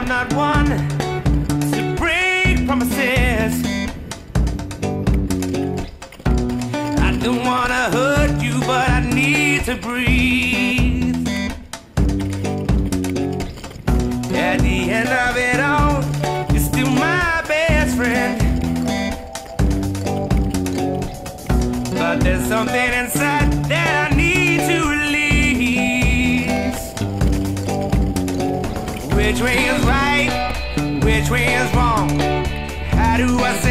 not one to break promises. I don't wanna hurt you, but I need to breathe. At the end of it all, you're still my best friend. But there's something inside that I need to release. Which way is right? Which way is wrong? How do I say